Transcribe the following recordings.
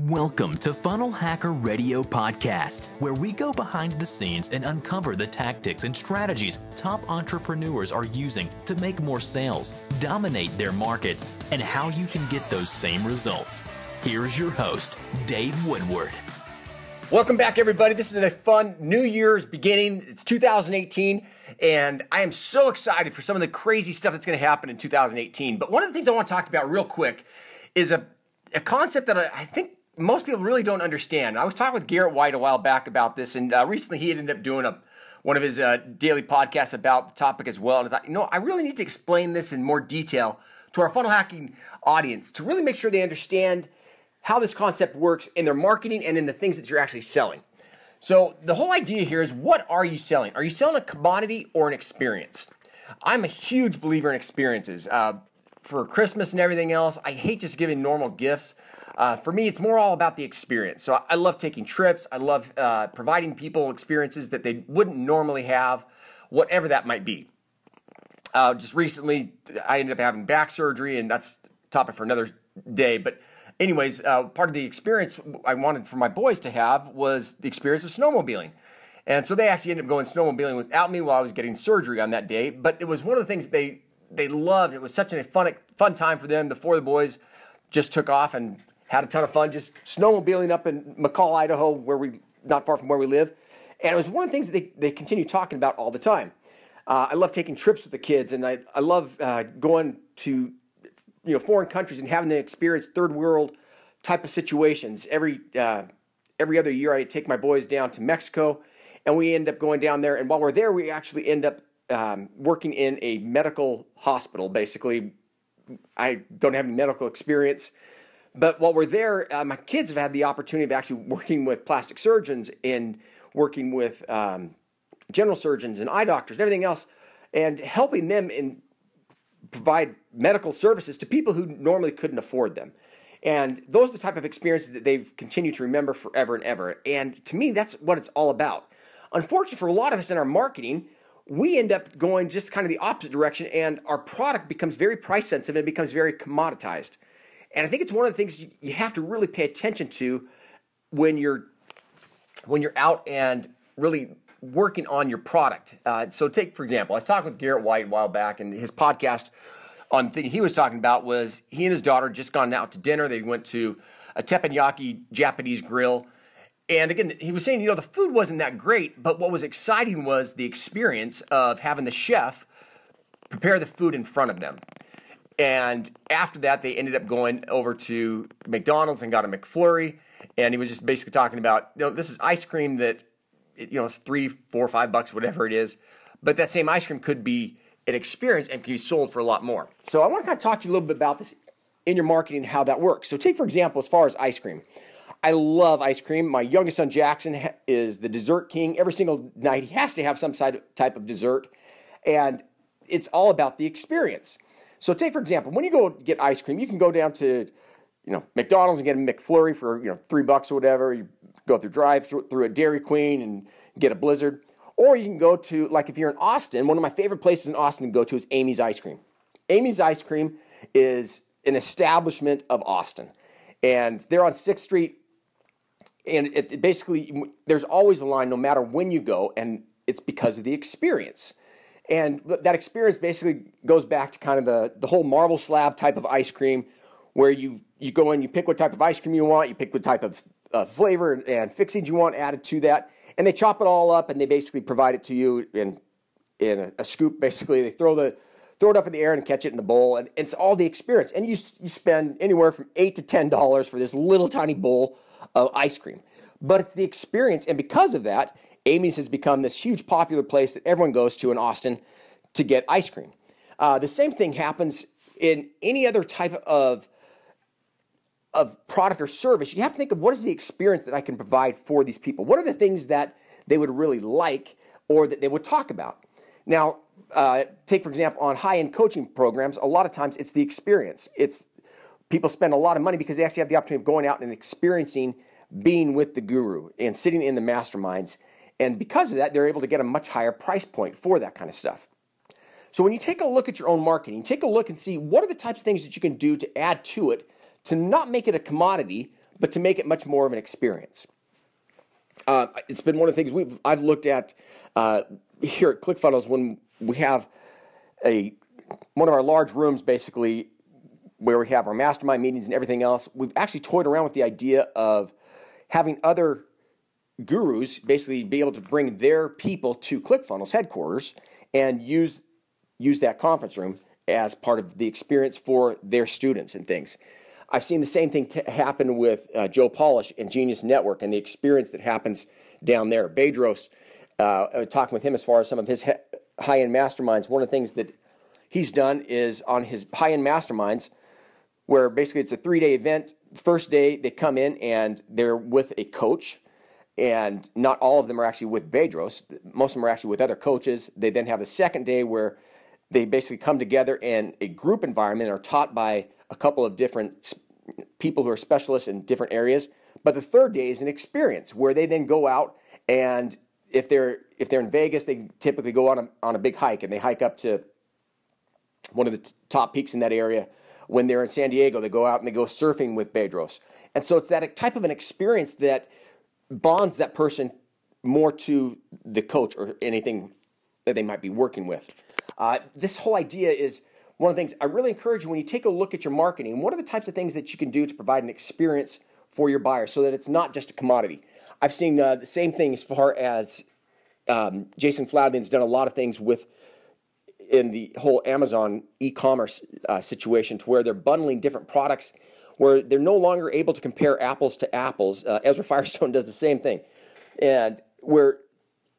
Welcome to Funnel Hacker Radio Podcast, where we go behind the scenes and uncover the tactics and strategies top entrepreneurs are using to make more sales, dominate their markets, and how you can get those same results. Here's your host, Dave Woodward. Welcome back, everybody. This is a fun New Year's beginning. It's 2018, and I am so excited for some of the crazy stuff that's going to happen in 2018. But one of the things I want to talk about real quick is a concept that I think most people really don't understand. I was talking with Garrett White a while back about this, and recently he ended up doing one of his daily podcasts about the topic as well. And I thought, I really need to explain this in more detail to our funnel hacking audience to really make sure they understand how this concept works in their marketing and in the things that you're actually selling. So the whole idea here is, what are you selling? Are you selling a commodity or an experience? I'm a huge believer in experiences. For Christmas and everything else, I hate just giving normal gifts. For me, it's more all about the experience. So I love taking trips. I love providing people experiences that they wouldn't normally have, whatever that might be. Just recently, I ended up having back surgery, and that's a topic for another day. But anyways, part of the experience I wanted for my boys to have was the experience of snowmobiling. And so they actually ended up going snowmobiling without me while I was getting surgery on that day. But it was one of the things they loved. It was such a fun time for them. The four of the boys just took off and had a ton of fun just snowmobiling up in McCall, Idaho, not far from where we live. And it was one of the things that they continue talking about all the time. I love taking trips with the kids, and I love going to foreign countries and having them experience third world type of situations. Every other year, I take my boys down to Mexico, and we end up going down there. And while we're there, we actually end up working in a medical hospital. Basically, I don't have any medical experience. But while we're there, my kids have had the opportunity of actually working with plastic surgeons and working with general surgeons and eye doctors and everything else, and helping them provide medical services to people who normally couldn't afford them. And those are the type of experiences that they've continued to remember forever and ever. And to me, that's what it's all about. Unfortunately, for a lot of us in our marketing, we end up going just kind of the opposite direction, and our product becomes very price sensitive and it becomes very commoditized. And I think it's one of the things you have to really pay attention to when you're out and really working on your product. So take, for example, I was talking with Garrett White a while back, and his podcast on the thing he was talking about was he and his daughter just gone out to dinner. They went to a teppanyaki Japanese grill. And again, he was saying, the food wasn't that great, but what was exciting was the experience of having the chef prepare the food in front of them. And after that, they ended up going over to McDonald's and got a McFlurry. And he was just basically talking about, this is ice cream that, it's $3, $4, $5, whatever it is. But that same ice cream could be an experience and can be sold for a lot more. So I want to kind of talk to you a little bit about this in your marketing and how that works. So take, for example, as far as ice cream. I love ice cream. My youngest son, Jackson, is the dessert king. Every single night, he has to have some type of dessert. And it's all about the experience. So take, for example, when you go get ice cream, you can go down to, McDonald's and get a McFlurry for, $3 or whatever. You go through a Dairy Queen and get a Blizzard. Or you can go to, like if you're in Austin, one of my favorite places in Austin to go to is Amy's Ice Cream. Amy's Ice Cream is an establishment of Austin. And they're on 6th Street. And it basically, there's always a line no matter when you go, and it's because of the experience. And that experience basically goes back to kind of the whole marble slab type of ice cream, where you go in, you pick what type of ice cream you want, you pick what type of flavor and fixings you want added to that, and they chop it all up and they basically provide it to you in a scoop. Basically, they throw it up in the air and catch it in the bowl, and it's all the experience. And you spend anywhere from $8 to $10 for this little tiny bowl of ice cream, but it's the experience. And because of that, Amy's has become this huge popular place that everyone goes to in Austin to get ice cream. The same thing happens in any other type of product or service. You have to think of, what is the experience that I can provide for these people? What are the things that they would really like or that they would talk about? Now, take, for example, on high-end coaching programs, a lot of times it's the experience. People spend a lot of money because they actually have the opportunity of going out and experiencing being with the guru and sitting in the masterminds. And because of that, they're able to get a much higher price point for that kind of stuff. So when you take a look at your own marketing, take a look and see what are the types of things that you can do to add to it, to not make it a commodity, but to make it much more of an experience. It's been one of the things I've looked at here at ClickFunnels when we have one of our large rooms, basically, where we have our mastermind meetings and everything else. We've actually toyed around with the idea of having other gurus basically be able to bring their people to ClickFunnels headquarters and use that conference room as part of the experience for their students and things. I've seen the same thing happen with Joe Polish and Genius Network and the experience that happens down there. Bedros, talking with him as far as some of his high-end masterminds, one of the things that he's done is on his high-end masterminds, where basically it's a 3-day event. First day, they come in and they're with a coach, and not all of them are actually with Bedros. Most of them are actually with other coaches. They then have the second day where they basically come together in a group environment and are taught by a couple of different people who are specialists in different areas. But the third day is an experience where they then go out, and if they're in Vegas, they typically go on a big hike, and they hike up to one of the top peaks in that area. When they're in San Diego, they go out and they go surfing with Bedros. And so it's that type of an experience that bonds that person more to the coach or anything that they might be working with. This whole idea is one of the things I really encourage you when you take a look at your marketing. What are the types of things that you can do to provide an experience for your buyer so that it's not just a commodity? I've seen the same thing as far as Jason Fladley's done a lot of things in the whole Amazon e-commerce situation, to where they're bundling different products where they're no longer able to compare apples to apples. Ezra Firestone does the same thing. And where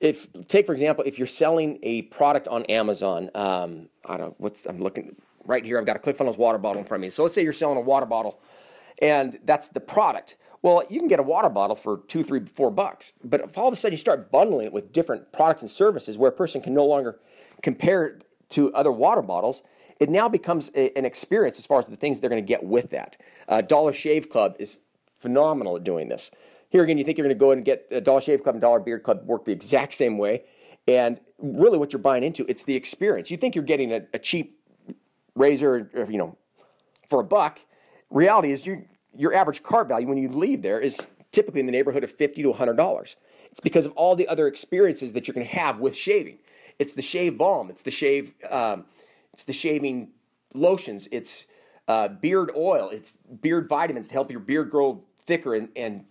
for example, if you're selling a product on Amazon, I'm looking right here, I've got a ClickFunnels water bottle in front of me. So let's say you're selling a water bottle and that's the product. Well, you can get a water bottle for $2, $3, $4, but if all of a sudden you start bundling it with different products and services where a person can no longer compare it to other water bottles, it now becomes an experience as far as the things they're going to get with that. Dollar Shave Club is phenomenal at doing this. Here again, you think you're going to go and get a Dollar Shave Club and Dollar Beard Club work the exact same way, and really what you're buying into, it's the experience. You think you're getting a cheap razor, for $1. Reality is your average cart value when you leave there is typically in the neighborhood of $50 to $100. It's because of all the other experiences that you're going to have with shaving. It's the shave balm. It's the shaving lotions. It's beard oil. It's beard vitamins to help your beard grow thicker and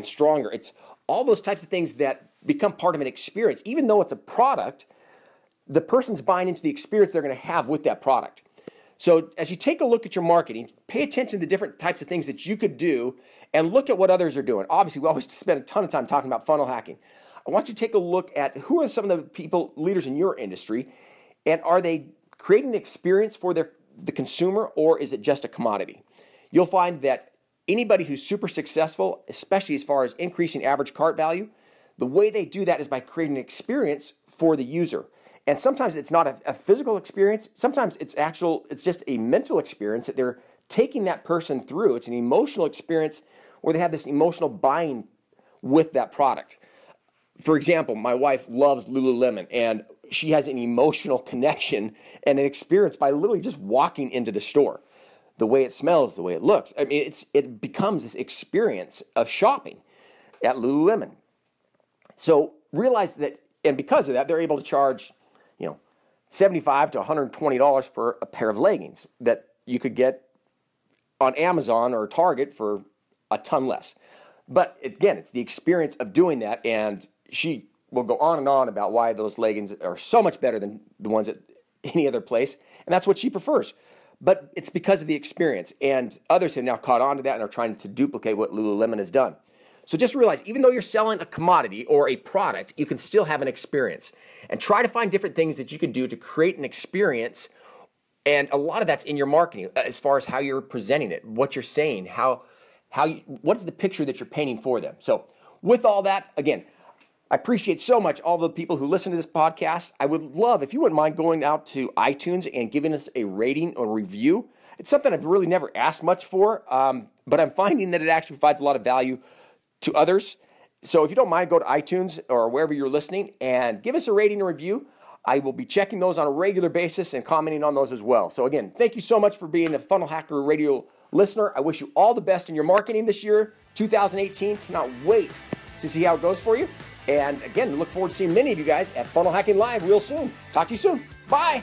stronger. It's all those types of things that become part of an experience. Even though it's a product, the person's buying into the experience they're going to have with that product. So as you take a look at your marketing, pay attention to the different types of things that you could do and look at what others are doing. Obviously, we always spend a ton of time talking about funnel hacking. I want you to take a look at who are some of the leaders in your industry, and are they creating an experience for the consumer, or is it just a commodity? You'll find that anybody who's super successful, especially as far as increasing average cart value, the way they do that is by creating an experience for the user. And sometimes it's not a physical experience. Sometimes it's just a mental experience that they're taking that person through. It's an emotional experience where they have this emotional buying with that product. For example, my wife loves Lululemon, and she has an emotional connection and an experience by literally just walking into the store. The way it smells, the way it looks. I mean, it becomes this experience of shopping at Lululemon. So realize that, and because of that, they're able to charge, $75 to $120 for a pair of leggings that you could get on Amazon or Target for a ton less. But again, it's the experience of doing that, and she will go on and on about why those leggings are so much better than the ones at any other place, and that's what she prefers. But it's because of the experience, and others have now caught on to that and are trying to duplicate what Lululemon has done. So just realize, even though you're selling a commodity or a product, you can still have an experience. And try to find different things that you can do to create an experience, and a lot of that's in your marketing as far as how you're presenting it, what you're saying, what is the picture that you're painting for them. So with all that, again, I appreciate so much all the people who listen to this podcast. I would love if you wouldn't mind going out to iTunes and giving us a rating or review. It's something I've really never asked much for, but I'm finding that it actually provides a lot of value to others. So if you don't mind, go to iTunes or wherever you're listening and give us a rating or review. I will be checking those on a regular basis and commenting on those as well. So again, thank you so much for being a Funnel Hacker Radio Listener, I wish you all the best in your marketing this year, 2018. Cannot wait to see how it goes for you. And again, look forward to seeing many of you guys at Funnel Hacking Live real soon. Talk to you soon. Bye.